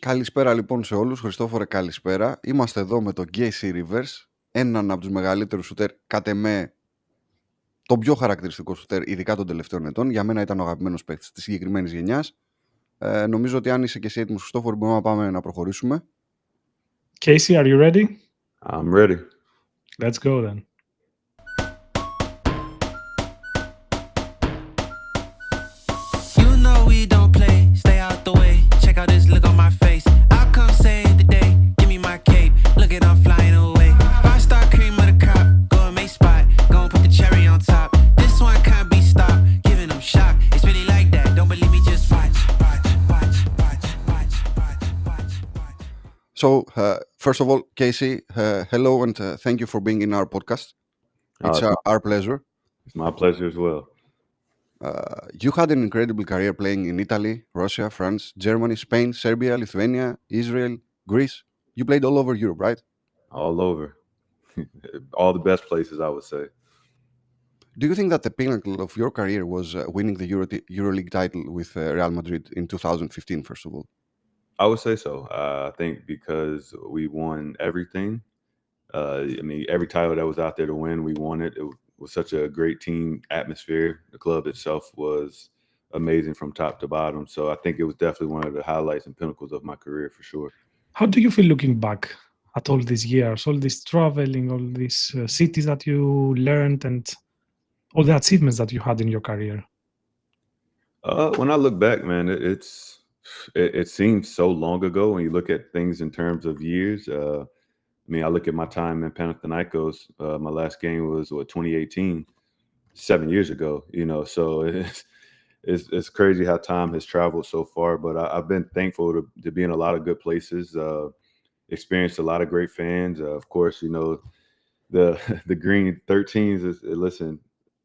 Καλησπέρα λοιπόν σε όλους. Χριστόφορε, καλησπέρα. Είμαστε εδώ με τον Casey Rivers, έναν από τους μεγαλύτερους σουτέρ, κατ' εμέ τον πιο χαρακτηριστικό σουτέρ, ειδικά των τελευταίων ετών. Για μένα ήταν ο αγαπημένος παίκτης της συγκεκριμένης γενιάς. Νομίζω ότι αν είσαι και εσύ έτοιμος, Χριστόφορε, μπορούμε να πάμε να προχωρήσουμε. Casey, are you ready? I'm ready. Let's go then. You know we don't play, stay out the way. Check out this look on my face. I'll come save the day. Give me my cape. Look at I'm flying away. Five-star cream of the crop. Go and make spot. Go and put the cherry on top. This one can't be stopped. Giving them shock. It's really like that. Don't believe me, just watch. So, first of all, Casey, hello and thank you for being in our podcast. It's our pleasure. It's my pleasure as well. You had an incredible career playing in Italy, Russia, France, Germany, Spain, Serbia, Lithuania, Israel, Greece. You played all over Europe, right? All over. All the best places, I would say. Do you think that the pinnacle of your career was winning the EuroLeague title with Real Madrid in 2015, first of all? I would say so. I think because we won everything. Every title that was out there to win, we won it. It was such a great team atmosphere. The club itself was amazing from top to bottom. So I think it was definitely one of the highlights and pinnacles of my career for sure. How do you feel looking back at all these years, all this traveling, all these cities that you learned, and all the achievements that you had in your career? When I look back, man, it seems so long ago when you look at things in terms of years. I look at my time in Panathinaikos. My last game was 2018, 7 years ago. So it's crazy how time has traveled so far. But I've been thankful to be in a lot of good places. Experienced a lot of great fans. Of course, the Green 13s. Listen,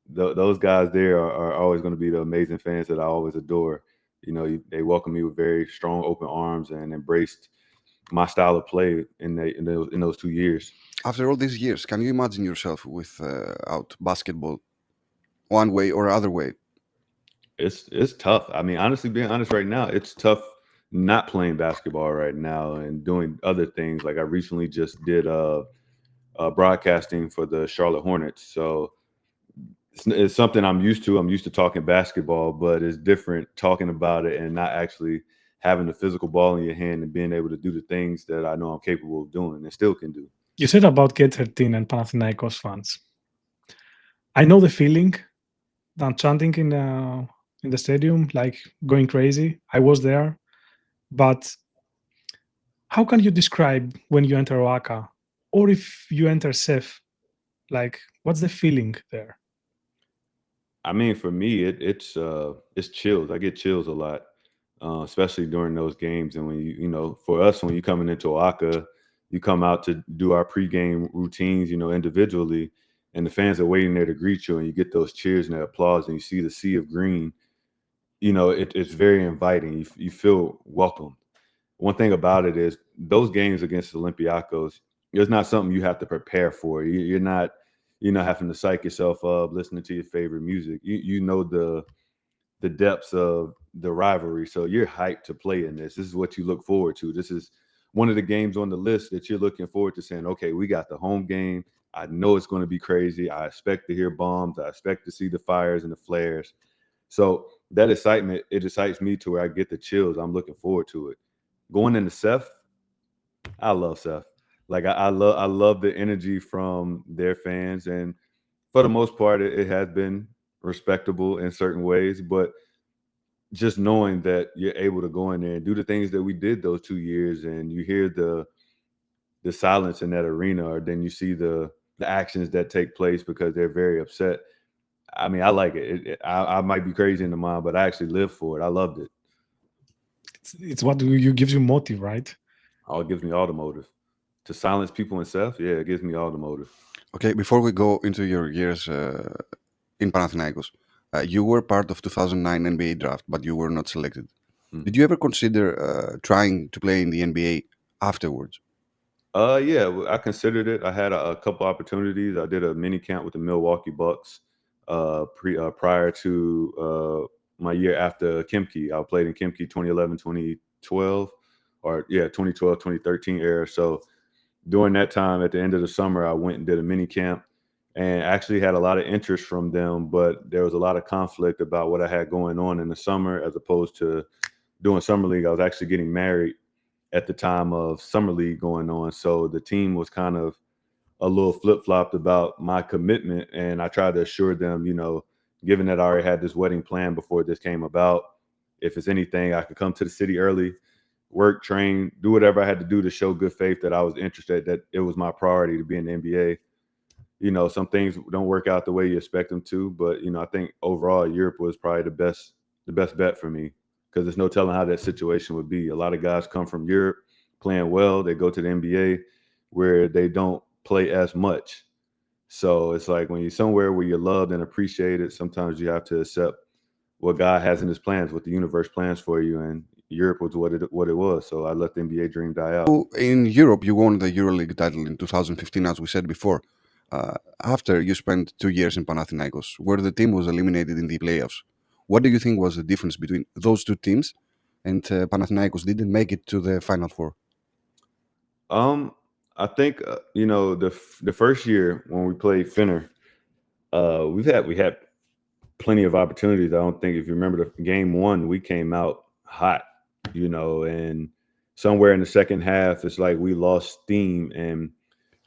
those guys there are always going to be the amazing fans that I always adore. They welcomed me with very strong, open arms and embraced my style of play in those 2 years. After all these years, can you imagine yourself without basketball one way or other way? It's tough. Honestly, being honest right now, it's tough not playing basketball right now and doing other things. Like I recently just did broadcasting for the Charlotte Hornets. So it's something I'm used to. I'm used to talking basketball, but it's different talking about it and not actually having the physical ball in your hand and being able to do the things that I know I'm capable of doing and still can do. You said about K13 and Panathinaikos fans. I know the feeling that chanting in the stadium, like going crazy. I was there. But how can you describe when you enter Oaka, or if you enter SEF, like what's the feeling there? For me, it's chills. I get chills a lot, especially during those games. And when for us, when you're coming into Oaka, you come out to do our pregame routines, individually, and the fans are waiting there to greet you, and you get those cheers and that applause, and you see the sea of green. It's very inviting. You feel welcome. One thing about it is those games against Olympiacos, it's not something you have to prepare for. You're not, having to psych yourself up, listening to your favorite music. You know the depths of the rivalry. So you're hyped to play in this. This is what you look forward to. This is one of the games on the list that you're looking forward to saying, okay, we got the home game. I know it's going to be crazy. I expect to hear bombs. I expect to see the fires and the flares. So that excitement, it excites me to where I get the chills. I'm looking forward to it. Going into SEF, I love SEF. Like I love the energy from their fans, and for the most part, it has been respectable in certain ways. But just knowing that you're able to go in there and do the things that we did those 2 years, and you hear the silence in that arena, or then you see the actions that take place because they're very upset. I like it. I might be crazy in the mind, but I actually live for it. I loved it. It's what gives you motive, right? Oh, it gives me all the motive. To silence people in SEF, yeah, it gives me all the motive. Okay, before we go into your years in Panathinaikos, you were part of 2009 NBA draft, but you were not selected. Did you ever consider trying to play in the NBA afterwards? Yeah, I considered it. I had a couple opportunities. I did a mini camp with the Milwaukee Bucks prior to my year after Kimki. I played in Kimki 2011, 2012. 2012, 2013 era. So during that time, at the end of the summer, I went and did a mini camp and actually had a lot of interest from them, but there was a lot of conflict about what I had going on in the summer as opposed to doing summer league. I was actually getting married at the time of summer league going on. So the team was kind of a little flip-flopped about my commitment. And I tried to assure them, given that I already had this wedding plan before this came about, if it's anything, I could come to the city early, work, train, do whatever I had to do to show good faith that I was interested, that it was my priority to be in the NBA. Some things don't work out the way you expect them to, but I think overall Europe was probably the best bet for me, because there's no telling how that situation would be. A lot of guys come from Europe playing well, they go to the NBA where they don't play as much. So it's like when you're somewhere where you're loved and appreciated, sometimes you have to accept what God has in his plans, what the universe plans for you. And Europe was what it was. So I let the NBA dream die out. In Europe, you won the EuroLeague title in 2015, as we said before. After you spent 2 years in Panathinaikos, where the team was eliminated in the playoffs. What do you think was the difference between those two teams and Panathinaikos didn't make it to the Final Four? I think the first year when we played Finner, we had plenty of opportunities. I don't think, if you remember the game one, we came out hot, and somewhere in the second half, it's like we lost steam. And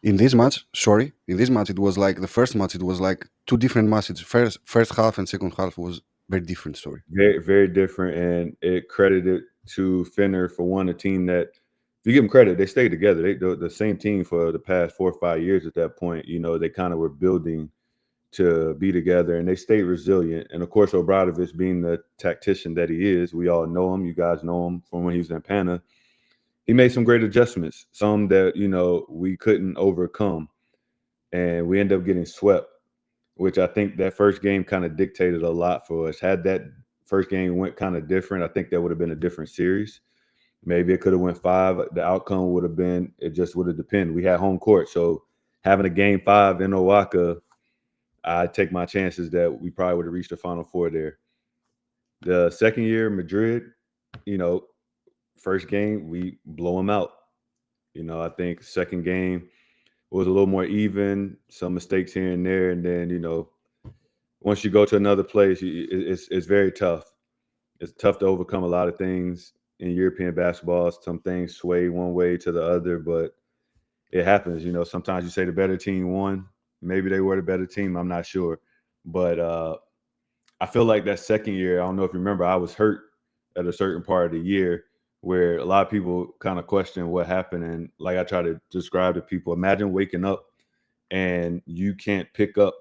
in this match, it was like the first match. It was like two different matches. First half and second half was very different story. Very, very different, and it credited to Finner for one, a team that, if you give them credit, they stayed together. They're the same team for the past 4 or 5 years at that point. They kind of were building to be together, and they stayed resilient. And of course, Obradović, being the tactician that he is, we all know him. You guys know him from when he was in Pana. He made some great adjustments, some that, we couldn't overcome. And we ended up getting swept, which I think that first game kind of dictated a lot for us. Had that first game went kind of different, I think that would have been a different series. Maybe it could have went 5. The outcome would have been, it just would have depended. We had home court. So having a game 5 in Oaxaca, I take my chances that we probably would have reached the Final Four there. The second year, Madrid, first game, we blow them out. I think second game was a little more even, some mistakes here and there. And then, once you go to another place, it's very tough. It's tough to overcome a lot of things in European basketball. Some things sway one way to the other, but it happens. Sometimes you say the better team won. Maybe they were the better team. I'm not sure. But I feel like that second year, I don't know if you remember, I was hurt at a certain part of the year where a lot of people kind of question what happened. And like I try to describe to people, imagine waking up and you can't pick up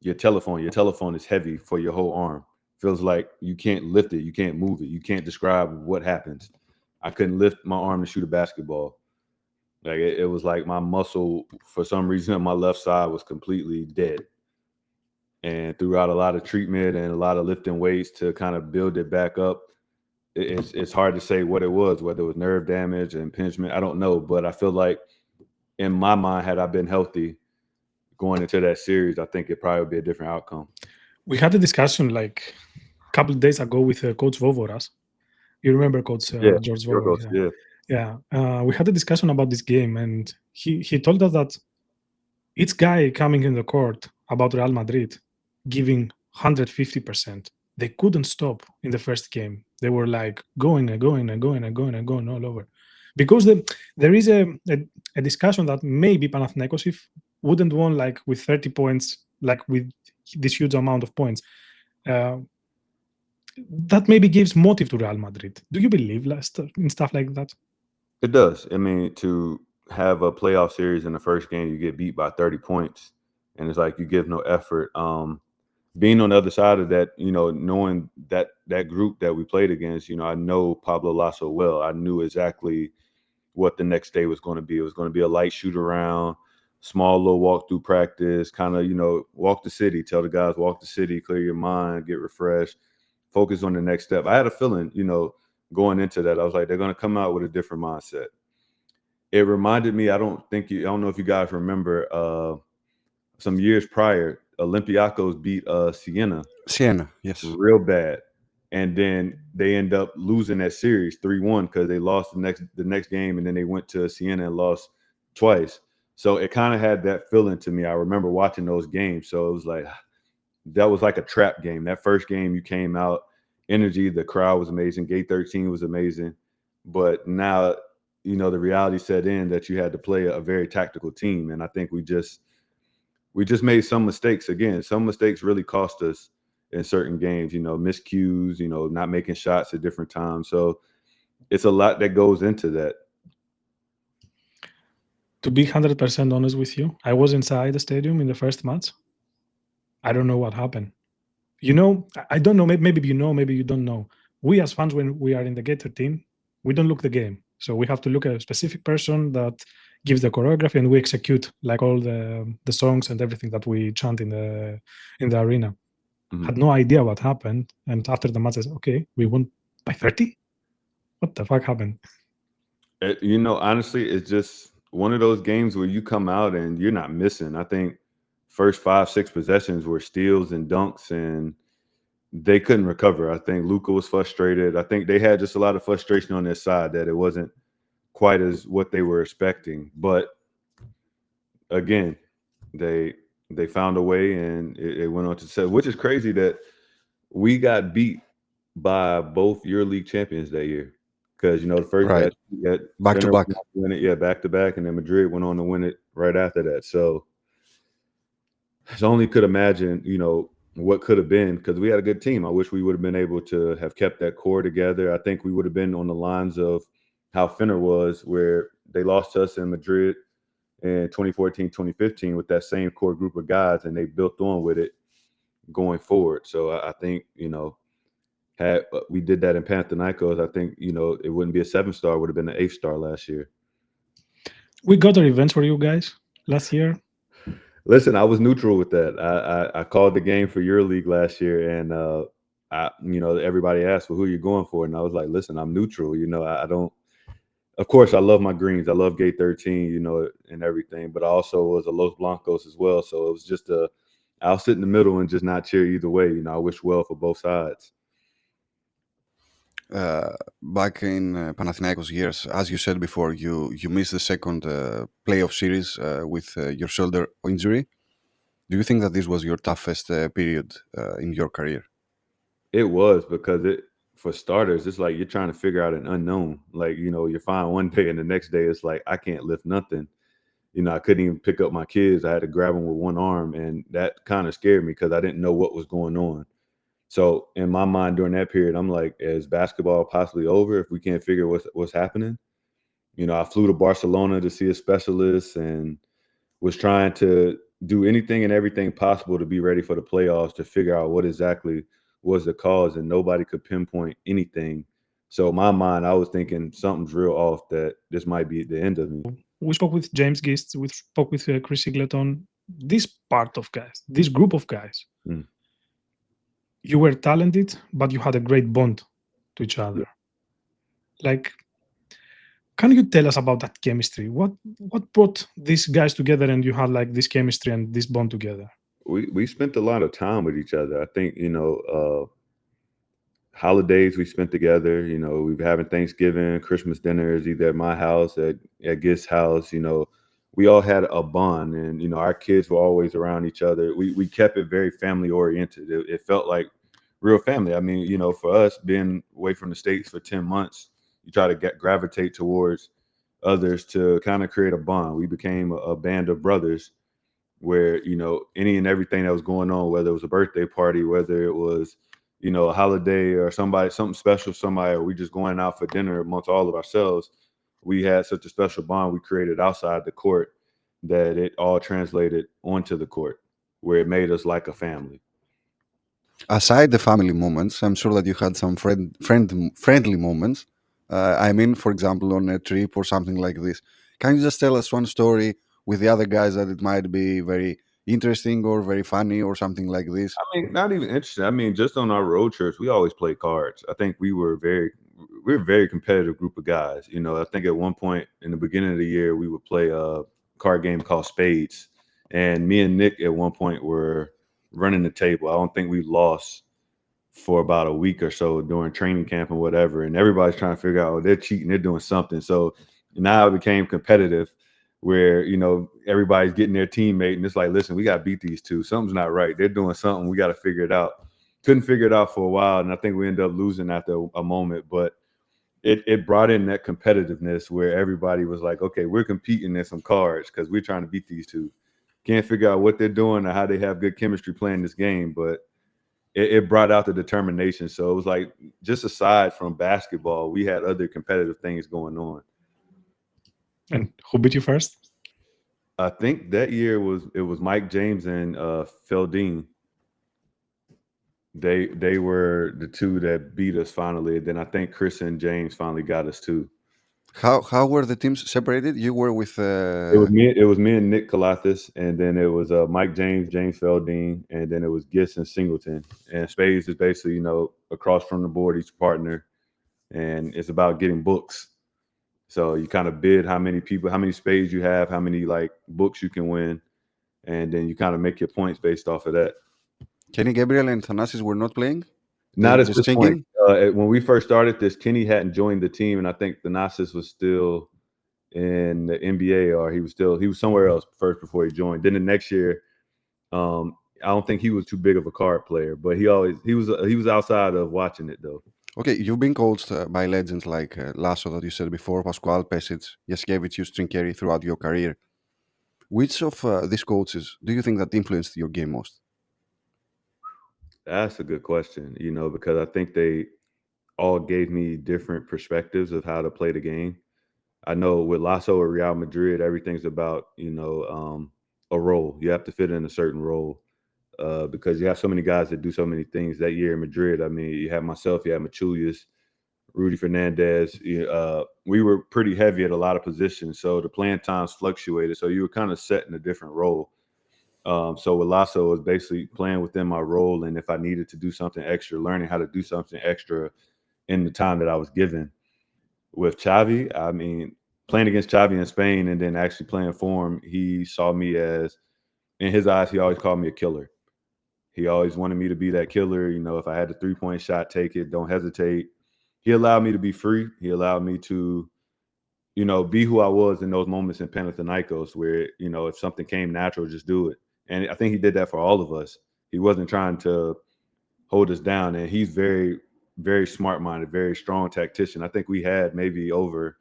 your telephone. Your telephone is heavy for your whole arm. Feels like you can't lift it. You can't move it. You can't describe what happens. I couldn't lift my arm to shoot a basketball. Like it was like my muscle, for some reason, on my left side was completely dead. And throughout a lot of treatment and a lot of lifting weights to kind of build it back up, it's hard to say what it was, whether it was nerve damage, impingement. I don't know. But I feel like in my mind, had I been healthy going into that series, I think it probably would be a different outcome. We had a discussion like a couple of days ago with Coach Vovoras. You remember Coach George Vovoras? Yeah. We had a discussion about this game, and he told us that each guy coming in the court about Real Madrid giving 150%. They couldn't stop in the first game. They were like going all over. Because there is a discussion that maybe Panathinaikos wouldn't won like with 30 points, like with this huge amount of points. That maybe gives motive to Real Madrid. Do you believe in stuff like that? It does. I mean, to have a playoff series in the first game, you get beat by 30 points, and it's like you give no effort. Being on the other side of that, knowing that group that we played against, I know Pablo Lasso well. I knew exactly what the next day was going to be. It was going to be a light shoot around, small little walk through practice, kind of, walk the city, tell the guys, walk the city, clear your mind, get refreshed, focus on the next step. I had a feeling, going into that, I was like, they're going to come out with a different mindset. It reminded me, I don't know if you guys remember, some years prior, Olympiacos beat Siena. Siena, yes. Real bad. and then they end up losing that series 3-1 because they lost the next game, and then they went to Siena and lost twice. So it kind of had that feeling to me. I remember watching those games. So it was like, that was like a trap game. That first game you came out, energy, the crowd was amazing. Gate 13 was amazing. But now, the reality set in that you had to play a very tactical team. And I think we just made some mistakes. Again, some mistakes really cost us in certain games, miscues, not making shots at different times. So it's a lot that goes into that. To be 100% honest with you, I was inside the stadium in the first match. I don't know what happened. I don't know, maybe you know, maybe you don't know. We as fans, when we are in the Gate 13, we don't look the game. So we have to look at a specific person that gives the choreography, and we execute like all the songs and everything that we chant in the arena. Had no idea what happened. And after the match, I said, okay, we won by 30? What the fuck happened? Honestly, it's just one of those games where you come out and you're not missing. I think first 5-6 possessions were steals and dunks, and they couldn't recover. I think Luka was frustrated. I think they had just a lot of frustration on their side that it wasn't quite as what they were expecting. But again, they found a way, and it went on to say, which is crazy that we got beat by both EuroLeague champions that year. Because the first Right. Back to back. Win it, back to back, and then Madrid went on to win it right after that. So I only could imagine, what could have been, because we had a good team. I wish we would have been able to have kept that core together. I think we would have been on the lines of how Fener was, where they lost to us in Madrid in 2014, 2015 with that same core group of guys, and they built on with it going forward. So I think, had we did that in Panathinaikos, I think, it wouldn't be a 7-star, it would have been an 8-star last year. We got a revenge for you guys last year. Listen, I was neutral with that. I called the game for EuroLeague last year, and everybody asked, well, who are you going for? And I was like, listen, I'm neutral. I don't. Of course, I love my greens. I love Gate 13, and everything. But I also was a Los Blancos as well. So it was just I'll sit in the middle and just not cheer either way. I wish well for both sides. Back in Panathinaikos years, as you said before, you missed the second playoff series with your shoulder injury. Do you think that this was your toughest period in your career? It was, because for starters, it's like you're trying to figure out an unknown. Like, you're fine one day and the next day it's like, I can't lift nothing. I couldn't even pick up my kids. I had to grab them with one arm, and that kind of scared me because I didn't know what was going on. So in my mind during that period, I'm like, is basketball possibly over if we can't figure what's happening? I flew to Barcelona to see a specialist and was trying to do anything and everything possible to be ready for the playoffs, to figure out what exactly was the cause, and nobody could pinpoint anything. So in my mind, I was thinking something's real off, that this might be the end of me. We spoke with James Gist, we spoke with Chris Singleton, this part of guys, this group of guys. You were talented, but you had a great bond to each other. Like, can you tell us about that chemistry? What brought these guys together, and you had like this chemistry and this bond together? We spent a lot of time with each other. I think, holidays we spent together. We were having Thanksgiving, Christmas dinners, either at my house, at Gist's house. We all had a bond, and our kids were always around each other. We kept it very family oriented. It felt like real family. I mean, for us, being away from the States for 10 months, you try to gravitate towards others to kind of create a bond. We became a band of brothers, where any and everything that was going on, whether it was a birthday party, whether it was a holiday or something special, or we just going out for dinner amongst all of ourselves, we had such a special bond we created outside the court that it all translated onto the court, where it made us like a family. Aside the family moments, I'm sure that you had some friendly moments. For example, on a trip or something like this. Can you just tell us one story with the other guys that it might be very interesting or very funny or something like this? I mean, not even interesting. Just on our road trips, we always played cards. I think we're a very competitive group of guys. I think at one point in the beginning of the year, we would play a card game called Spades. And me and Nick at one point were running the table. I don't think we lost for about a week or so during training camp and whatever. And everybody's trying to figure out, oh, they're cheating, they're doing something. So now it became competitive where, you know, everybody's getting their teammate and it's like, listen, we got to beat these two. Something's not right. They're doing something. We got to figure it out. Couldn't figure it out for a while. And I think we ended up losing after a moment, but it brought in that competitiveness where everybody was like, okay, we're competing in some cards because we're trying to beat these two. Can't figure out what they're doing or how they have good chemistry playing this game, but it brought out the determination. So it was like, just aside from basketball, we had other competitive things going on. And who beat you first? I think that year it was Mike, James, and Feldine. They were the two that beat us finally. Then I think Chris and James finally got us too. How were the teams separated? You were with It was me and Nick Kalafis, and then it was Mike, James Feldine, and then it was Gis and Singleton. And Spades is basically, you know, across from the board, each partner, and it's about getting books. So you kind of bid how many spades you have, how many like books you can win, and then you kind of make your points based off of that. Kenny Gabriel and Thanasis were not playing? Not at this point. When we first started this, Kenny hadn't joined the team, and I think Thanasis was still in the NBA, or he was somewhere else first before he joined. Then the next year, I don't think he was too big of a card player, but he was outside of watching it though. Okay, you've been coached by legends like Lasso that you said before, Pascual, Pesic, Jaskiewicz, Trinchieri throughout your career. Which of these coaches do you think that influenced your game most? That's a good question, you know, because I think they all gave me different perspectives of how to play the game. I know with Lasso or Real Madrid, everything's about, you know, a role. You have to fit in a certain role because you have so many guys that do so many things. That year in Madrid, I mean, you had myself, you had Machulius, Rudy Fernandez. We were pretty heavy at a lot of positions, so the playing times fluctuated. So you were kind of set in a different role. So with Lasso, it was basically playing within my role, and if I needed to do something extra, learning how to do something extra in the time that I was given. With Xavi, I mean, playing against Xavi in Spain and then actually playing for him, he saw me as, in his eyes, he always called me a killer. He always wanted me to be that killer. You know, if I had a three-point shot, take it, don't hesitate. He allowed me to be free. He allowed me to, you know, be who I was in those moments in Panathinaikos where, you know, if something came natural, just do it. And I think he did that for all of us. He wasn't trying to hold us down. And he's very, very smart-minded, very strong tactician. I think we had maybe over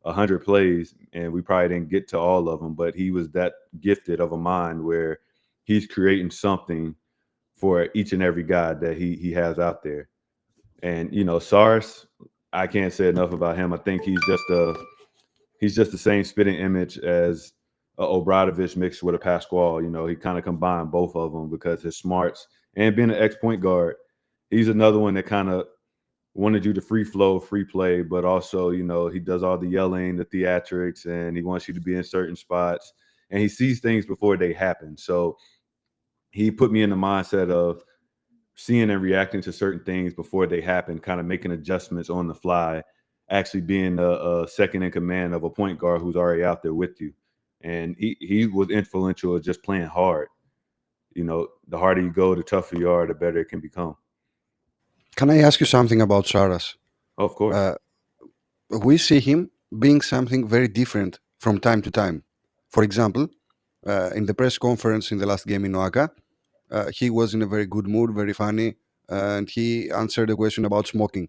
100 plays, and we probably didn't get to all of them, but he was that gifted of a mind where he's creating something for each and every guy that he has out there. And, you know, Sars, I can't say enough about him. I think he's just the same spitting image as Obradovic mixed with a Pascual. You know, he kind of combined both of them because his smarts and being an ex-point guard, he's another one that kind of wanted you to free flow, free play, but also, you know, he does all the yelling, the theatrics, and he wants you to be in certain spots, and he sees things before they happen. So he put me in the mindset of seeing and reacting to certain things before they happen, kind of making adjustments on the fly, actually being a second in command of a point guard who's already out there with you. And he was influential just playing hard. You know, the harder you go, the tougher you are, the better it can become. Can I ask you something about Saras? Oh, of course. We see him being something very different from time to time. For example, in the press conference in the last game in Oaxaca, he was in a very good mood, very funny, and he answered a question about smoking.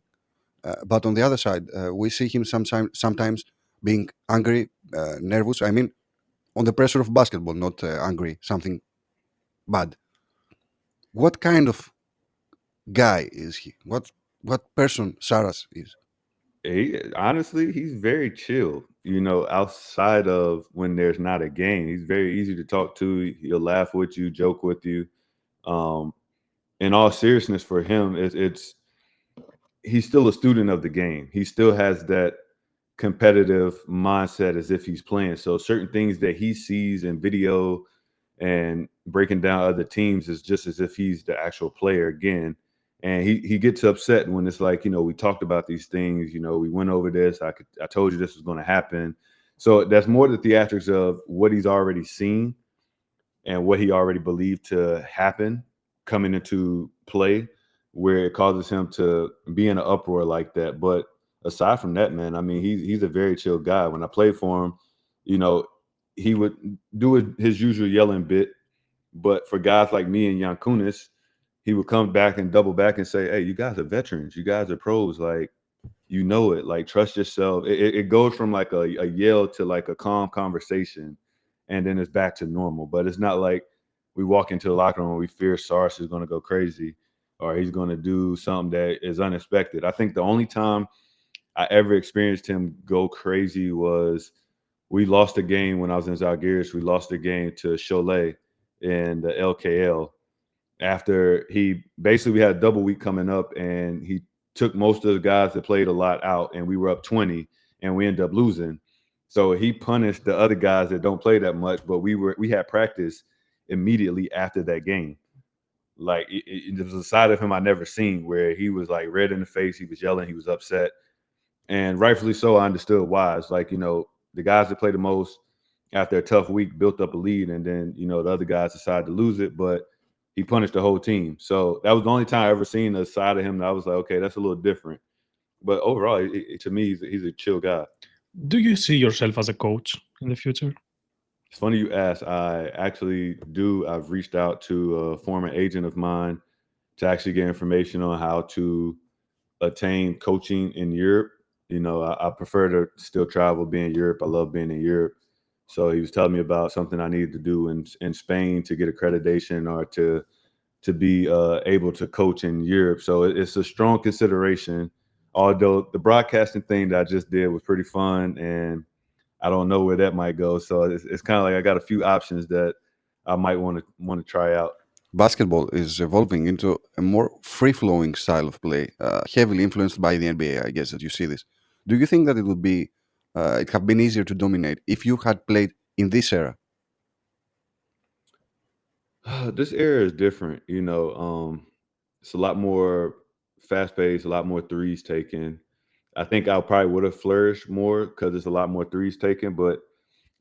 But on the other side, we see him sometimes being angry, nervous. I mean, on the pressure of basketball, not angry, something bad. What kind of guy is he? What person Saras is? Honestly, he's very chill. You know, outside of when there's not a game, he's very easy to talk to. He'll laugh with you, joke with you. In all seriousness, for him, he's still a student of the game. He still has that competitive mindset as if he's playing. So certain things that he sees in video and breaking down other teams is just as if he's the actual player again. And he gets upset when it's like, you know, we talked about these things, you know, we went over this. I told you this was going to happen. So that's more the theatrics of what he's already seen and what he already believed to happen coming into play, where it causes him to be in an uproar like that. But aside from that, man, I mean, he's a very chill guy. When I played for him, you know, he would do his usual yelling bit. But for guys like me and Yankunis, he would come back and double back and say, hey, you guys are veterans. You guys are pros. Like, you know it. Like, trust yourself. It goes from like a yell to like a calm conversation, and then it's back to normal. But it's not like we walk into the locker room and we fear Sars is going to go crazy or he's going to do something that is unexpected. I think the only time I ever experienced him go crazy was we lost a game when I was in Zalgiris. We lost a game to Cholet in the LKL. After we had a double week coming up, and he took most of the guys that played a lot out, and we were up 20, and we ended up losing. So he punished the other guys that don't play that much, but we had practice immediately after that game. Like, it was a side of him I never seen where he was like red in the face, he was yelling, he was upset, and rightfully so. I understood why. It's like, you know, the guys that play the most after a tough week built up a lead, and then, you know, the other guys decided to lose it, but he punished the whole team. So that was the only time I ever seen a side of him that I was like, okay, that's a little different. But overall, to me, he's a chill guy. Do you see yourself as a coach in the future? It's funny you ask. I actually do. I've reached out to a former agent of mine to actually get information on how to attain coaching in Europe. You know, I prefer to still travel, be in Europe. I love being in Europe. So he was telling me about something I needed to do in Spain to get accreditation or to be able to coach in Europe. So it's a strong consideration. Although the broadcasting thing that I just did was pretty fun, and I don't know where that might go. So it's kind of like I got a few options that I might want to try out. Basketball is evolving into a more free-flowing style of play, heavily influenced by the NBA, I guess, that you see this. Do you think that it would be, it have been easier to dominate if you had played in this era? This era is different, you know. It's a lot more fast-paced, a lot more threes taken. I think I probably would have flourished more because there's a lot more threes taken, but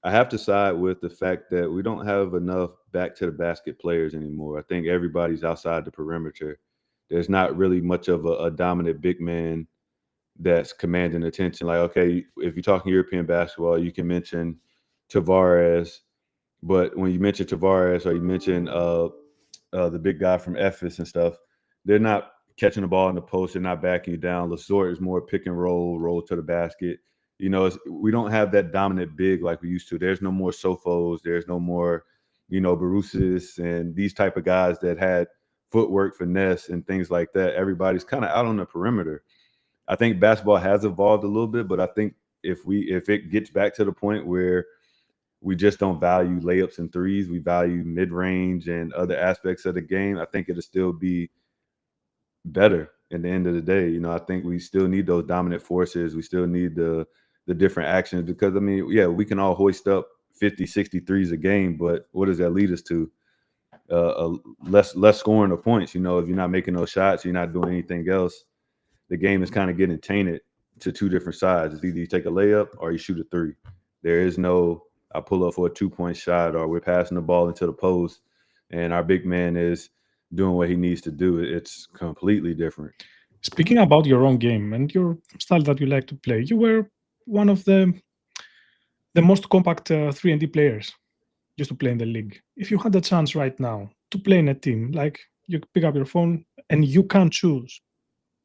I have to side with the fact that we don't have enough back to the basket players anymore. I think everybody's outside the perimeter. There's not really much of a dominant big man that's commanding attention. Like, okay, if you're talking European basketball, you can mention Tavares, but when you mention Tavares or you mention the big guy from Ephes and stuff, they're not catching the ball in the post. They're not backing you down. Lasort is more pick and roll to the basket. You know, we don't have that dominant big like we used to. There's no more Sophos. There's no more, you know, Barusis and these type of guys that had footwork, finesse, and things like that. Everybody's kind of out on the perimeter. I think basketball has evolved a little bit, but I think if it gets back to the point where we just don't value layups and threes, we value mid-range and other aspects of the game, I think it'll still be better at the end of the day. You know, I think we still need those dominant forces. We still need the different actions because, I mean, yeah, we can all hoist up 50, 60 threes a game, but what does that lead us to? Less scoring of points. You know, if you're not making those shots, you're not doing anything else. The game is kind of getting tainted to two different sides. It's either you take a layup or you shoot a three. There is no, I pull up for a 2-point shot, or we're passing the ball into the post and our big man is doing what he needs to do. It's completely different. Speaking about your own game and your style that you like to play, you were one of the most compact 3-and-D players used to play in the league. If you had the chance right now to play in a team, like you pick up your phone and you can choose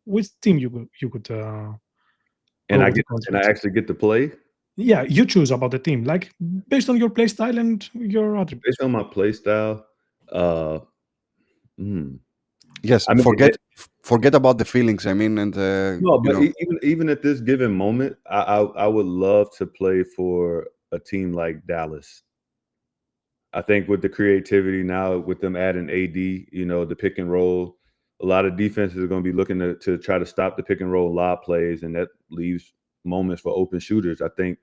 which team you could And go I with contracts. actually get to play? Yeah, you choose about the team, like based on your play style and your attributes. Based on my play style, Yes, I mean, forget about the feelings, I mean, and no, but you know, even at this given moment, I would love to play for a team like Dallas. I think with the creativity now, with them adding AD, you know, the pick and roll, a lot of defenses are going to be looking to try to stop the pick and roll lob plays, and that leaves moments for open shooters. I think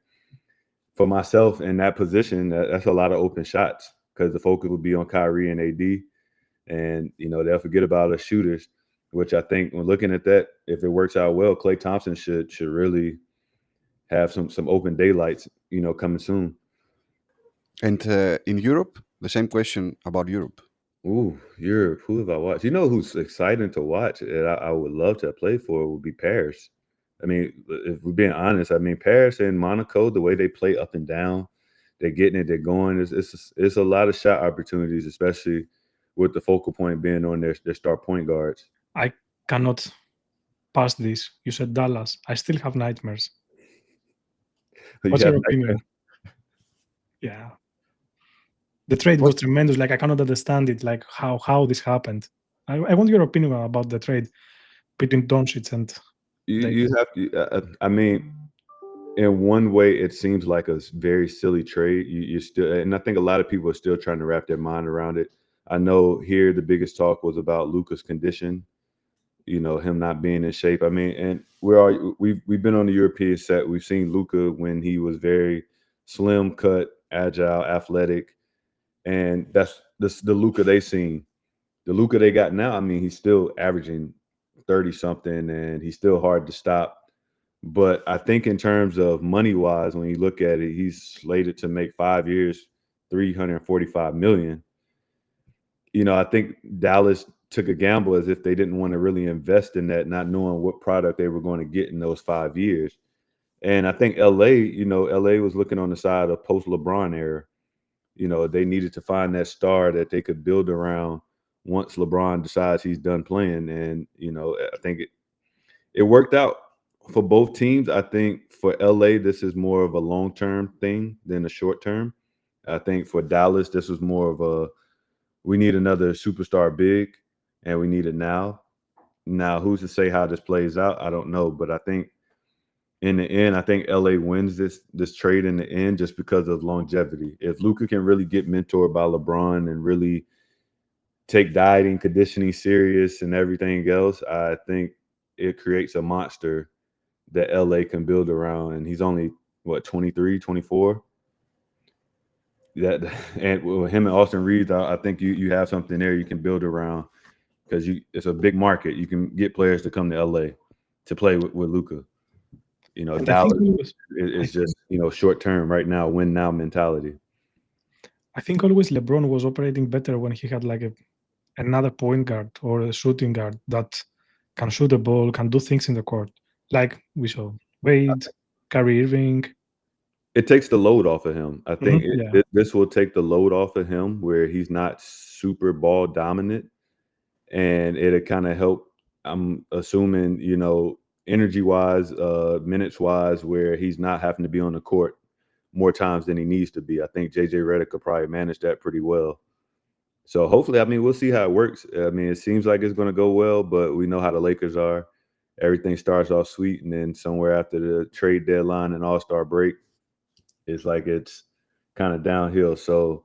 for myself in that position, that's a lot of open shots because the focus will be on Kyrie and AD, and, you know, they'll forget about the shooters, which I think when looking at that, if it works out well, Klay Thompson should really have some open daylights, you know, coming soon. and in Europe, the same question about Europe. Ooh, who have I watched? You know who's exciting to watch and I would love to play for would be Paris. I mean, if we're being honest, I mean Paris and Monaco, the way they play up and down, they're getting it, they're going. It's a lot of shot opportunities, especially with the focal point being on their star point guards. I cannot pass this. You said Dallas. I still have nightmares. What's your opinion? Yeah. The trade was tremendous. Like, I cannot understand it, like how this happened. I want your opinion about the trade between Doncic and You have to. I mean, in one way, it seems like a very silly trade. You still, and I think a lot of people are still trying to wrap their mind around it. I know here the biggest talk was about Luka's condition. You know, him not being in shape. I mean, and we've been on the European set. We've seen Luka when he was very slim cut, agile, athletic, and that's the Luka they seen. The Luka they got now, I mean, he's still averaging 30 something and he's still hard to stop. But I think in terms of money wise, when you look at it, he's slated to make 5 years, 345 million. You know, I think Dallas took a gamble as if they didn't want to really invest in that, not knowing what product they were going to get in those 5 years. And I think LA, you know, LA was looking on the side of post LeBron era. You know, they needed to find that star that they could build around once LeBron decides he's done playing. And, you know, I think it worked out for both teams. I think for LA, this is more of a long-term thing than a short-term. I think for Dallas, this was more of we need another superstar big and we need it now. Now, who's to say how this plays out? I don't know. But I think in the end, I think LA wins this trade in the end just because of longevity. If Luka can really get mentored by LeBron and really take dieting, conditioning serious and everything else, I think it creates a monster that LA can build around. And he's only, 23, 24? And with him and Austin Reeves, I think you have something there you can build around because it's a big market. You can get players to come to LA to play with Luka. You know, Dallas is just, you know, short term right now, win now mentality. I think always LeBron was operating better when he had like another point guard or a shooting guard that can shoot the ball, can do things in the court. Like we saw Wade, Kyrie Irving. It takes the load off of him. I think Yeah. this will take the load off of him where he's not super ball dominant, and it'll kind of help. I'm assuming, you know, energy wise, minutes wise, where he's not having to be on the court more times than he needs to be. I think JJ Redick could probably manage that pretty well. So hopefully, I mean, we'll see how it works. I mean, it seems like it's going to go well, but we know how the Lakers are. Everything starts off sweet, and then somewhere after the trade deadline and All-Star break, it's like it's kind of downhill. So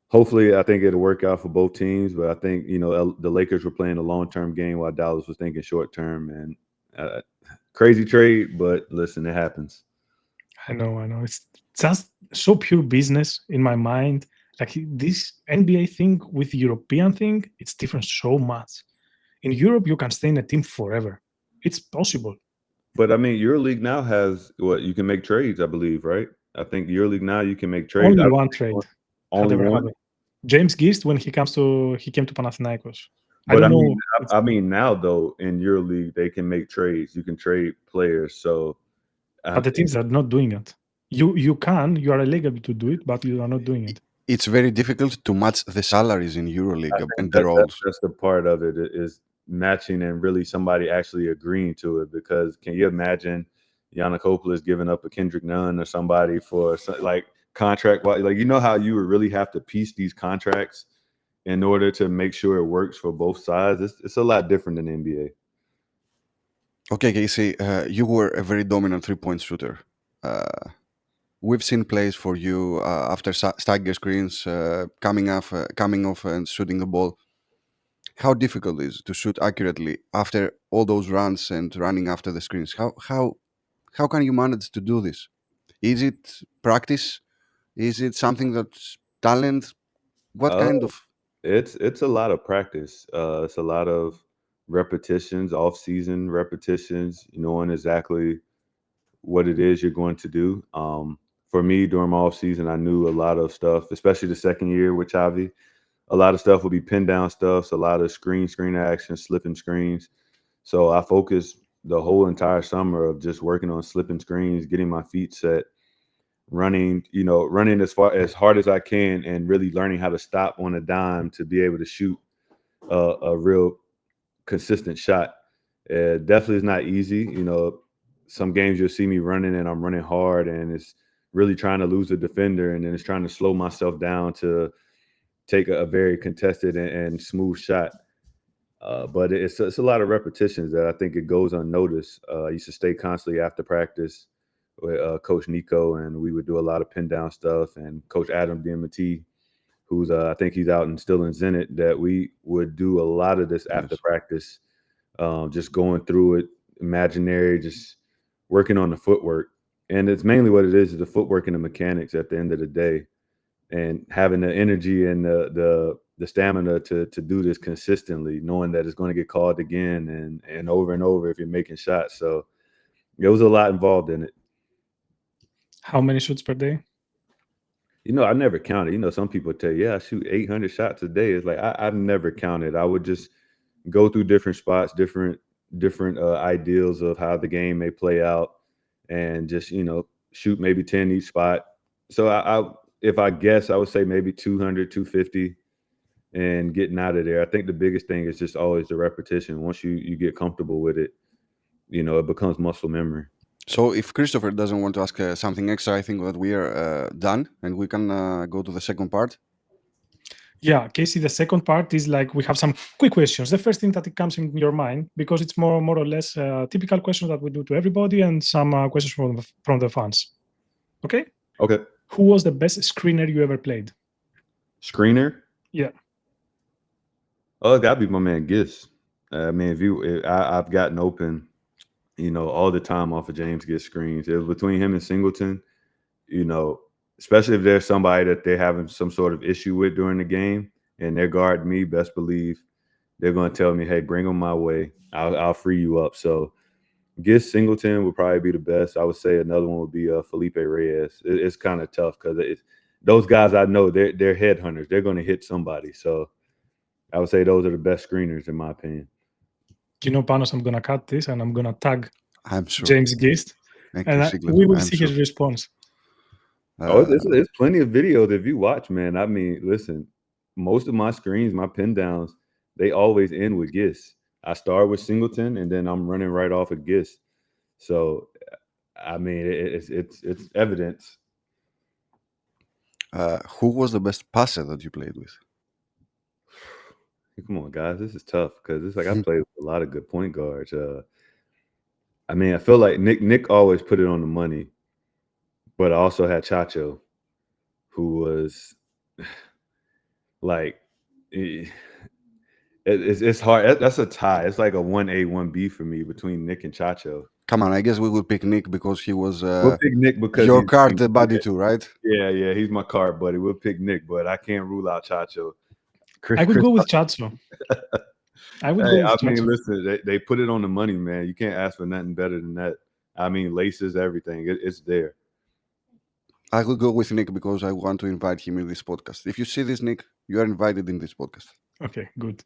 hopefully, I think it'll work out for both teams. But I think, you know, the Lakers were playing a long-term game while Dallas was thinking short-term. And crazy trade, but listen, it happens. I know. It's just so pure business in my mind. Like this NBA thing with European thing, it's different so much. In Europe, you can stay in a team forever. It's possible. But I mean, EuroLeague now has you can make trades, I believe, right? I think EuroLeague now you can make trades. Only one trade. Only one. James Gist when he came to Panathinaikos. But I mean now though in EuroLeague they can make trades. You can trade players. So but the teams are not doing it. You are illegal to do it, but you are not doing it. It's very difficult to match the salaries in EuroLeague and the roles. That's the part of it is matching and really somebody actually agreeing to it. Because can you imagine Yiannopoulos giving up a Kendrick Nunn or somebody for like contract? Like, you know how you would really have to piece these contracts in order to make sure it works for both sides. It's a lot different than the NBA. Okay, Casey, you were a very dominant three-point shooter. We've seen plays for you after stagger screens, coming off and shooting the ball. How difficult is it to shoot accurately after all those runs and running after the screens? How can you manage to do this? Is it practice? Is it something that's talent? What kind of? It's a lot of practice. It's a lot of repetitions, off-season repetitions, knowing exactly what it is you're going to do. For me, during my off-season, I knew a lot of stuff, especially the second year with Xavi. a lot of stuff would be pin down stuff, so a lot of screen action, slipping screens. So I focused the whole entire summer of just working on slipping screens, getting my feet set, running as hard as I can, and really learning how to stop on a dime to be able to shoot a real consistent shot. Definitely is not easy. Some games you'll see me running and I'm running hard, and it's really trying to lose a defender, and then it's trying to slow myself down to take a very contested and smooth shot. But it's a lot of repetitions that I think it goes unnoticed. I used to stay constantly after practice with Coach Nico, and we would do a lot of pin down stuff. And Coach Adam Diamati, who's I think he's out and still in Zenit, that we would do a lot of this after practice, just going through it, imaginary, just working on the footwork. And it's mainly what it is the footwork and the mechanics at the end of the day, and having the energy and the stamina to do this consistently, knowing that it's going to get called again and over if you're making shots. So there was a lot involved in it. How many shoots per day? I never counted. Some people tell you, I shoot 800 shots a day. It's like I've never counted. I would just go through different spots, different ideals of how the game may play out, and just shoot maybe 10 each spot. So if I guess, I would say maybe 200, 250, and getting out of there. I think the biggest thing is just always the repetition. Once you get comfortable with it, it becomes muscle memory. So if Christopher doesn't want to ask something extra, I think that we are done and we can go to the second part. Yeah, Casey, the second part is like we have some quick questions. The first thing that it comes in your mind, because it's more or less typical questions that we do to everybody, and some questions from the fans. Okay? Okay. Who was the best screener you ever played? Screener? Yeah. Oh, it gotta be my man Gis. I mean, I've gotten open, all the time off of James Gis screens. It was between him and Singleton, especially if there's somebody that they're having some sort of issue with during the game and they're guarding me, best believe they're going to tell me, hey, bring them my way. I'll free you up. So Gis Singleton would probably be the best. I would say another one would be Felipe Reyes. It's kind of tough because those guys I know, they're headhunters. They're going to hit somebody. So I would say those are the best screeners in my opinion. Panos, I'm going to cut this and I'm going to tag I'm sure. James Gist. And we will see his response. There's plenty of videos if you watch, man. I mean, listen, most of my screens, my pin downs, they always end with Gis. I start with Singleton and then I'm running right off of Gis. So, I mean, it's evidence. Who was the best passer that you played with? Come on, guys. This is tough because it's like I played with a lot of good point guards. I mean, I feel like Nick always put it on the money, but I also had Chacho, who was like, it's hard. That's a tie. It's like a 1A, 1B for me between Nick and Chacho. Come on, I guess we would pick Nick because he was we'll pick Nick because your card buddy too, right? Yeah, he's my card buddy. We'll pick Nick, but I can't rule out Chacho. I would go with Chacho. I would go with Chacho. I mean, listen, they put it on the money, man. You can't ask for nothing better than that. I mean, laces, everything. It's there. I would go with Nick because I want to invite him in this podcast. If you see this, Nick, you are invited in this podcast. Okay, good.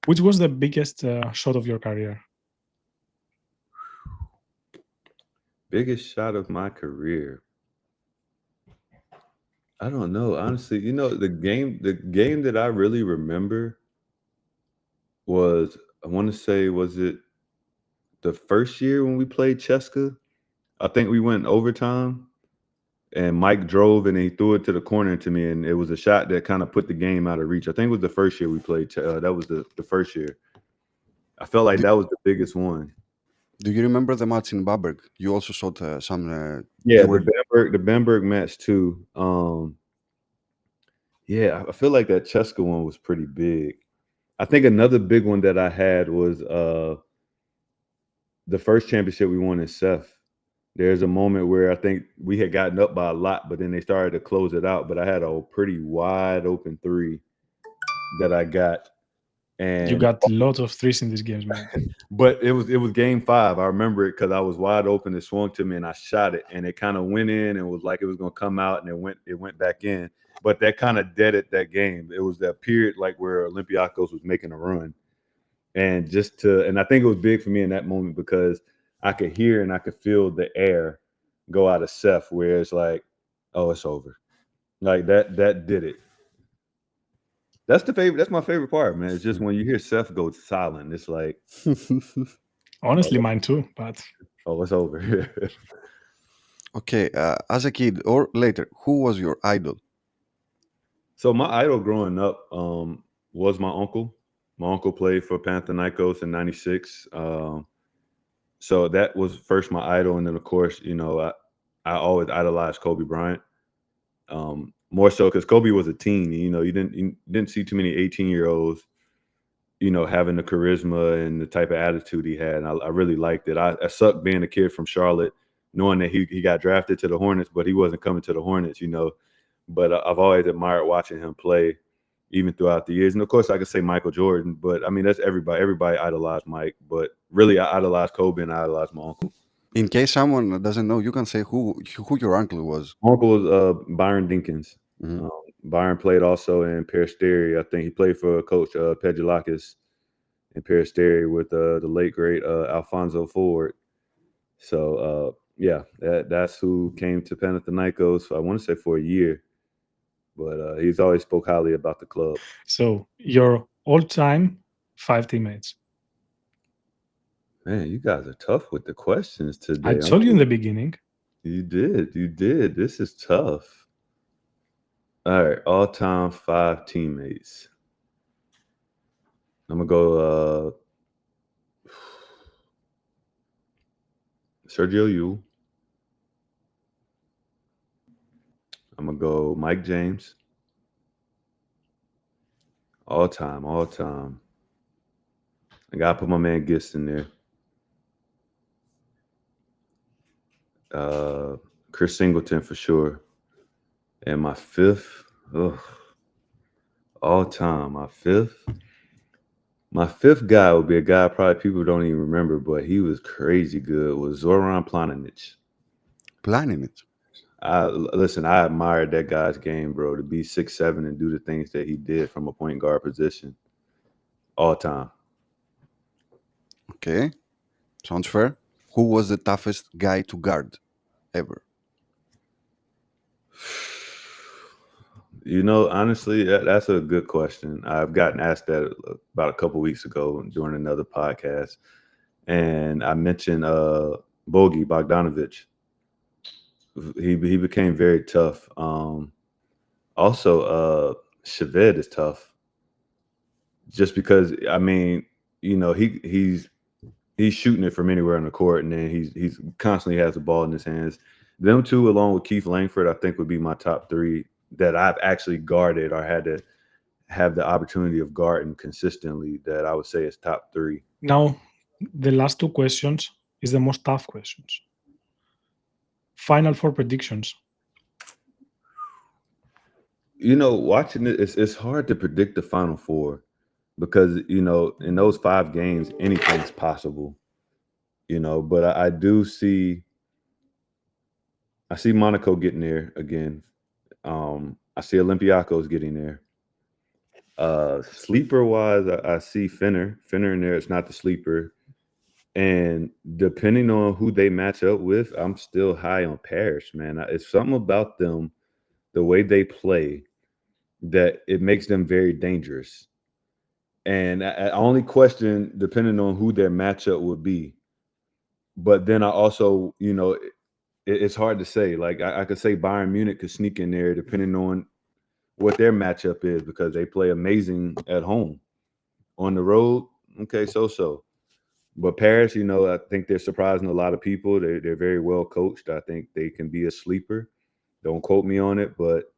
Which was the biggest shot of your career? Biggest shot of my career. I don't know. Honestly, the game that I really remember was, I want to say, was it the first year when we played Cheska? I think we went overtime and Mike drove and he threw it to the corner to me. And it was a shot that kind of put the game out of reach. I think it was the first year we played. That was the first year. I felt like that was the biggest one. Do you remember the match in Bamberg? You also shot some. Yeah, the Bamberg match too. Yeah, I feel like that Cheska one was pretty big. I think another big one that I had was the first championship we won in Seth. There's a moment where I think we had gotten up by a lot, but then they started to close it out. But I had a pretty wide open three that I got. And you got lots of threes in these games, man. But it was game 5. I remember it because I was wide open. It swung to me and I shot it, and it kind of went in and was like it was gonna come out, and it went back in. but that kind of deaded that game. It was that period like where Olympiacos was making a run. And I think it was big for me in that moment because I could hear and I could feel the air go out of Seth, where it's like, oh, it's over. Like that did it. That's my favorite part, man. It's just when you hear Seth go silent, it's like, Honestly, mine too, but oh, it's over. Okay, as a kid or later, who was your idol? So my idol growing up was my uncle. My uncle played for Panathinaikos in '96. So that was first my idol. And then, of course, I always idolized Kobe Bryant. More so because Kobe was a teen. You didn't see too many 18-year-olds, having the charisma and the type of attitude he had. And I really liked it. I sucked being a kid from Charlotte, knowing that he got drafted to the Hornets, but he wasn't coming to the Hornets, But I've always admired watching him play, even throughout the years. And of course, I could say Michael Jordan, but I mean, that's everybody. Everybody idolized Mike, but really, I idolized Kobe and I idolized my uncle. In case someone doesn't know, you can say who your uncle was. My uncle was Byron Dinkins. Mhm. Byron played also in Peristeri. I think he played for Coach Pedulakis in Peristeri with the late great Alfonso Ford. So yeah, that's who came to Panathinaikos. I want to say for a year. But he's always spoke highly about the club. so your all-time 5 teammates. Man, you guys are tough with the questions today. I told you in the beginning. You did. This is tough. All right, all-time 5 teammates. I'm gonna go Sergio Yul. I'm gonna go Mike James. All time. I gotta put my man Gist in there. Chris Singleton for sure. And my 5th, all time, my 5th guy would be a guy probably people don't even remember, but he was crazy good, was Zoran Planinic. Planinic. Listen, I admired that guy's game, bro, to be 6'7" and do the things that he did from a point guard position. All time. Okay, sounds fair. Who was the toughest guy to guard ever? Honestly, that's a good question. I've gotten asked that about a couple weeks ago during another podcast. And I mentioned Bogi Bogdanovic. He became very tough. Also, Shaved is tough. Just because, I mean, he's shooting it from anywhere on the court, and then he's constantly has the ball in his hands. Them two, along with Keith Langford, I think would be my top 3 that I've actually guarded or had to have the opportunity of guarding consistently. That I would say is top 3. Now, the last 2 questions is the most tough questions. Final 4 predictions. Watching it, it's hard to predict the Final 4 because, in those 5 games, anything's possible, but I do see Monaco getting there again. I see Olympiacos getting there. Sleeper wise, I see Finner in there. It's not the sleeper. And depending on who they match up with, I'm still high on Paris, man. It's something about them, the way they play, that it makes them very dangerous. And I only question depending on who their matchup would be. But then I also, it's hard to say. Like I could say Bayern Munich could sneak in there depending on what their matchup is because they play amazing at home. On the road, okay, so. But Paris, I think they're surprising a lot of people. They're very well coached. I think they can be a sleeper. Don't quote me on it, but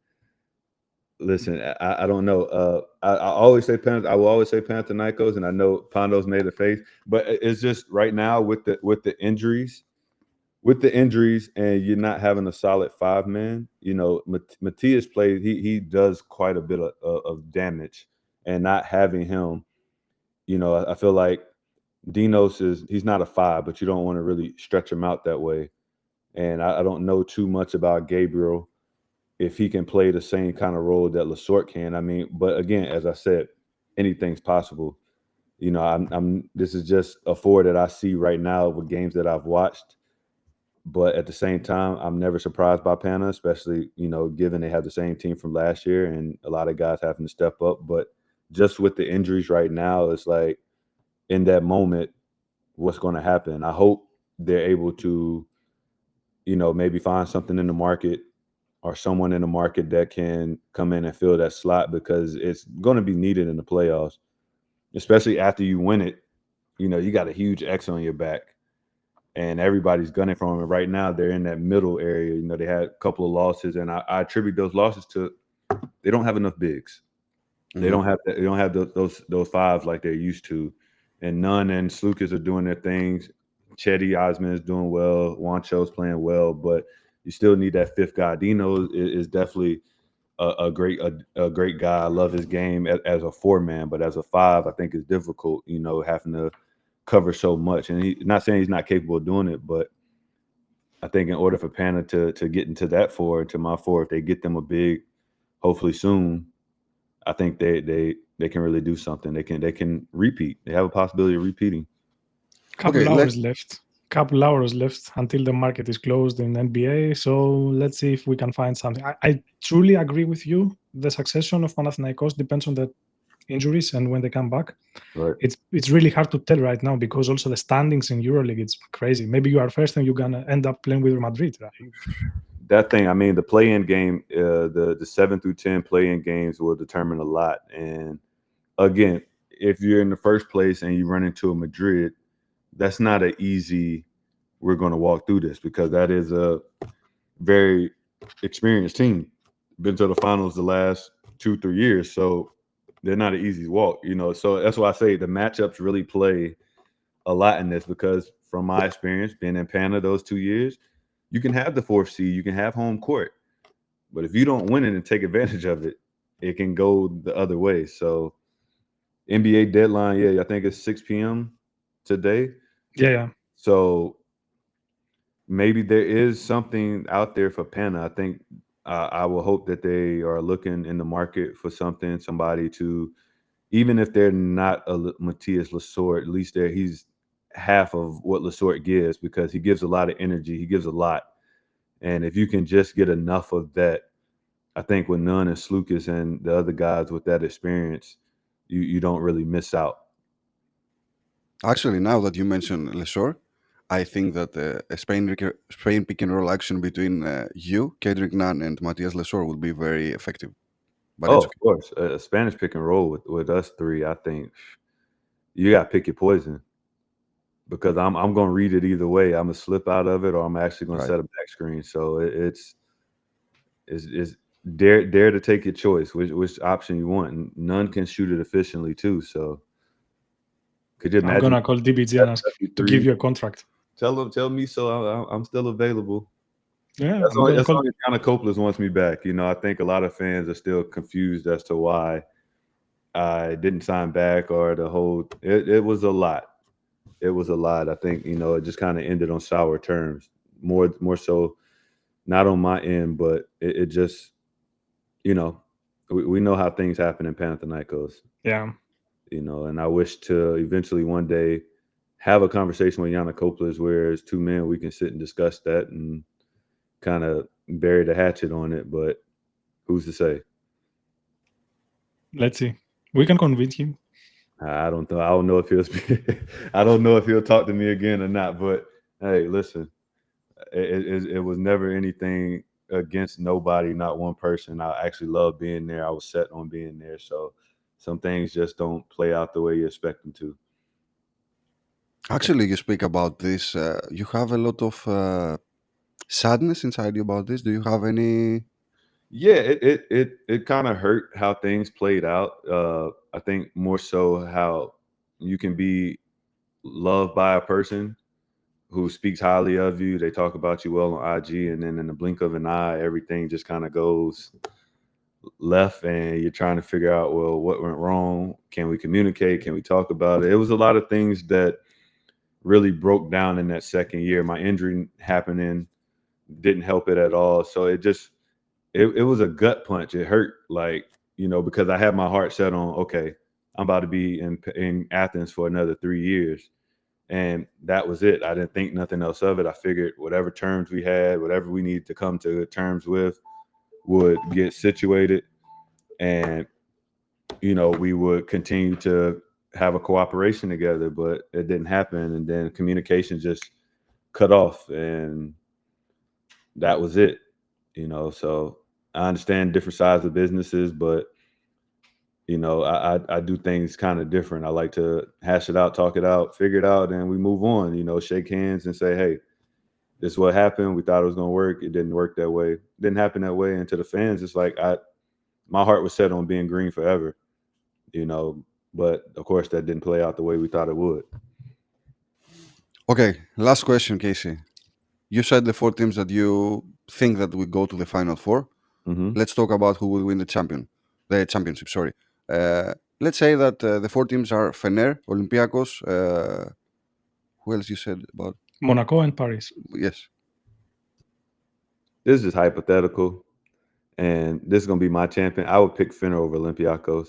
listen, I don't know. I always say I will always say Panathinaikos, and I know Pondo's made a face, but it's just right now with the injuries. With the injuries and you're not having a solid 5-man, Matthias plays, he does quite a bit of damage, and not having him, I feel like Dinos he's not a 5, but you don't want to really stretch him out that way. And I don't know too much about Gabriel, if he can play the same kind of role that Lessort can. I mean, but again, as I said, anything's possible. You know, this is just a forward that I see right now with games that I've watched. But at the same time, I'm never surprised by Pana, especially, you know, given they have the same team from last year and a lot of guys having to step up. But just with the injuries right now, it's like in that moment, what's going to happen? I hope they're able to, you know, maybe find something in the market or someone in the market that can come in and fill that slot, because it's going to be needed in the playoffs, especially after you win it. You know, you got a huge X on your back and everybody's gunning for them. Right now, they're in that middle area. You know, they had a couple of losses, and I attribute those losses to they don't have enough bigs. They don't have that. They don't have those fives like they're used to. And Nunn and Slukas are doing their things. Chetty Osman is doing well. Juancho's playing well, but you still need that fifth guy. Dino is definitely a great guy. I love his game as a 4-man, but as a 5, I think it's difficult. You know, having to cover so much. And not saying he's not capable of doing it, but I think in order for Pana to get into that 4, to my 4, if they get them a big, hopefully soon, I think they can really do something. They can repeat. They have a possibility of repeating. Couple hours left until the market is closed in NBA. So let's see if we can find something. I truly agree with you. The succession of Panathinaikos depends on the injuries and when they come back. Right. It's really hard to tell right now because also the standings in EuroLeague, it's crazy. Maybe you are first and you're gonna end up playing with Real Madrid, right? That thing, I mean, the play-in game, the 7 through 10 play-in games will determine a lot. And again, if you're in the first place and you run into a Madrid, that's not an easy, we're going to walk through this, because that is a very experienced team. Been to the finals the last 2-3 years, so they're not an easy walk, you know. So that's why I say the matchups really play a lot in this, because from my experience being in Pana those 2 years, you can have the 4th seed, you can have home court, but if you don't win it and take advantage of it, it can go the other way. So NBA deadline, yeah, I think it's 6 p.m. today. Yeah. So maybe there is something out there for Pana. I think I will hope that they are looking in the market for somebody to, even if they're not a Matthias Lessort, at least he's half of what Lessort gives, because he gives a lot of energy. He gives a lot. And if you can just get enough of that, I think with Nunn and Slukas and the other guys with that experience, you don't really miss out. Actually, now that you mention Lessort, I think that a Spain pick and roll action between you, Kendrick Nunn, and Matthias Lessort would be very effective. But of course, a Spanish pick and roll with us 3, I think you got to pick your poison, because I'm going to read it either way. I'm going to slip out of it, or I'm actually going to set a back screen. So it's dare to take your choice, which option you want. And Nunn can shoot it efficiently too. So could you imagine? I'm gonna call DBG and ask to give you a contract. Tell me so. I'm still available. Yeah, that's only kind of Coppola wants me back. You know, I think a lot of fans are still confused as to why I didn't sign back, or the whole. It was a lot. It was a lot. I think, you know, it just kind of ended on sour terms. More so, not on my end, but it just, you know, we know how things happen in Panathinaikos. Yeah. You know, and I wish to eventually one day have a conversation with Yana Coppola where as 2 men we can sit and discuss that and kind of bury the hatchet on it, but who's to say? Let's see. We can convince him. I don't know. I don't know if I don't know if he'll talk to me again or not. But hey, listen, it was never anything against nobody, not one person. I actually love being there. I was set on being there. So some things just don't play out the way you expect them to. Actually, you speak about this. You have a lot of sadness inside you about this. Do you have any? Yeah, it kind of hurt how things played out. I think more so how you can be loved by a person who speaks highly of you. They talk about you well on IG, and then in the blink of an eye, everything just kind of goes left, and you're trying to figure out, well, what went wrong? Can we communicate? Can we talk about it? It was a lot of things that really broke down in that second year. My injury happening didn't help it at all. So it just, it was a gut punch. It hurt, like, you know, because I had my heart set on, okay, I'm about to be in Athens for another 3 years. And that was it. I didn't think nothing else of it. I figured whatever terms we had, whatever we needed to come to terms with, would get situated, and, you know, we would continue to have a cooperation together, but it didn't happen. And then communication just cut off, and that was it, you know. So I understand different sides of businesses, but, you know, I do things kind of different. I like to hash it out, talk it out, figure it out, and we move on, you know, shake hands and say, hey, this is what happened. We thought it was going to work. It didn't work that way. It didn't happen that way. And to the fans, it's like, my heart was set on being green forever, you know, but of course that didn't play out the way we thought it would. Okay, last question, Casey. You said the 4 teams that you think that will go to the Final Four. Mm-hmm. Let's talk about who will win the championship. Sorry. Let's say that the 4 teams are Fener, Olympiacos. Who else you said about? Monaco and Paris. Yes. This is hypothetical, and this is gonna be my champion. I would pick Fener over Olympiacos.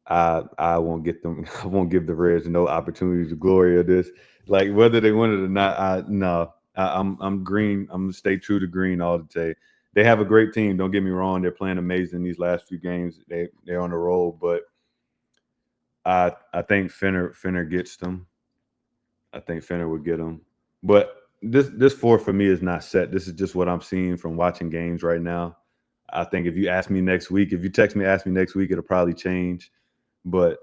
I won't get them. I won't give the Reds no opportunity to glory of this. Like, whether they win it or not, I'm green. I'm gonna stay true to green all the day. They have a great team. Don't get me wrong. They're playing amazing these last few games. They're on the roll, but I think Fener gets them. I think Fener would get them. But this 4 for me is not set. This is just what I'm seeing from watching games right now. I think if you ask me next week, if you text me, ask me next week, it'll probably change. But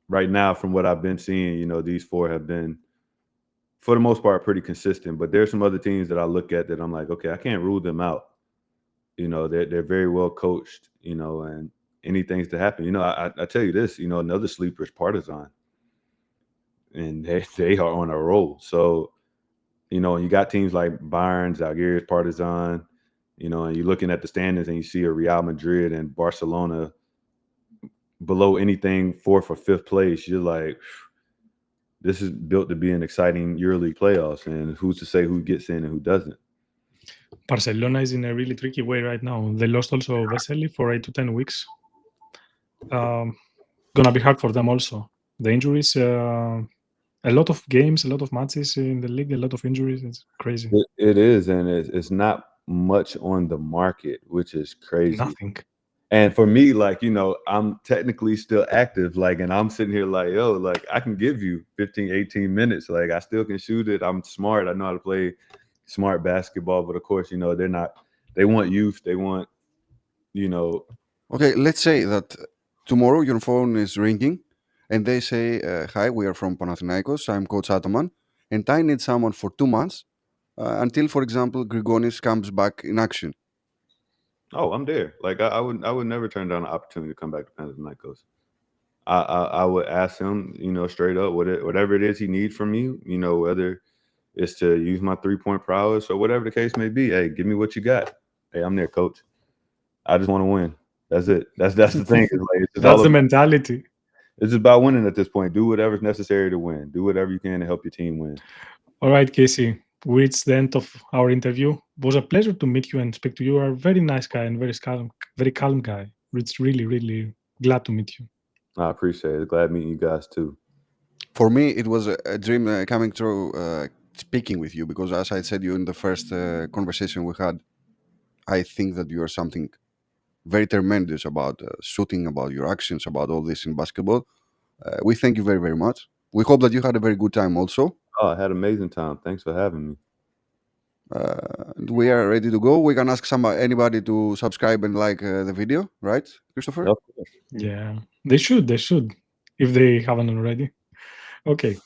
right now, from what I've been seeing, you know, these 4 have been, for the most part, pretty consistent. But there's some other teams that I look at that I'm like, okay, I can't rule them out. You know, they're very well coached, you know, and anything's to happen. You know, I tell you this, you know, another sleeper is Partizan. And they are on a roll. So, you know, you got teams like Bayern, Zalgiris, Partizan, you know, and you're looking at the standings and you see a Real Madrid and Barcelona below anything 4th or 5th place. You're like, this is built to be an exciting EuroLeague playoffs, and who's to say who gets in and who doesn't? Barcelona is in a really tricky way right now. They lost also Vesely for 8 to 10 weeks. Gonna be hard for them also. The injuries, a lot of games, a lot of matches in the league, a lot of injuries. It's crazy. It is, and it's not much on the market, which is crazy. Nothing. And for me, like, you know, I'm technically still active, like, and I'm sitting here like, yo, like, I can give you 15, 18 minutes. Like, I still can shoot it. I'm smart. I know how to play smart basketball. But of course, you know, they want youth. They want, you know. Okay, let's say that tomorrow your phone is ringing and they say, hi, we are from Panathinaikos. I'm Coach Ataman, and I need someone for 2 months until, for example, Grigonis comes back in action. Oh, I'm there. Like, I would never turn down an opportunity to come back to Panathinaikos. I would ask him, you know, straight up, whatever it is he needs from me, you know, whether it's to use my 3-point prowess or whatever the case may be. Hey, give me what you got. Hey, I'm there, coach. I just want to win. That's it. That's the thing. Like, that's the mentality. It's just about winning at this point. Do whatever's necessary to win. Do whatever you can to help your team win. All right, Casey. We reached the end of our interview. It was a pleasure to meet you and speak to you. You are a very nice guy and very calm guy. It's really, really glad to meet you. I appreciate it. Glad meeting you guys too. For me, it was a dream coming through speaking with you, because as I said you in the first conversation we had, I think that you are something very tremendous about shooting, about your actions, about all this in basketball. We thank you very, very much. We hope that you had a very good time also. Oh, I had an amazing time. Thanks for having me. We are ready to go. We can ask anybody to subscribe and like the video, right, Christopher? Yep. Yeah, they should, if they haven't already. Okay.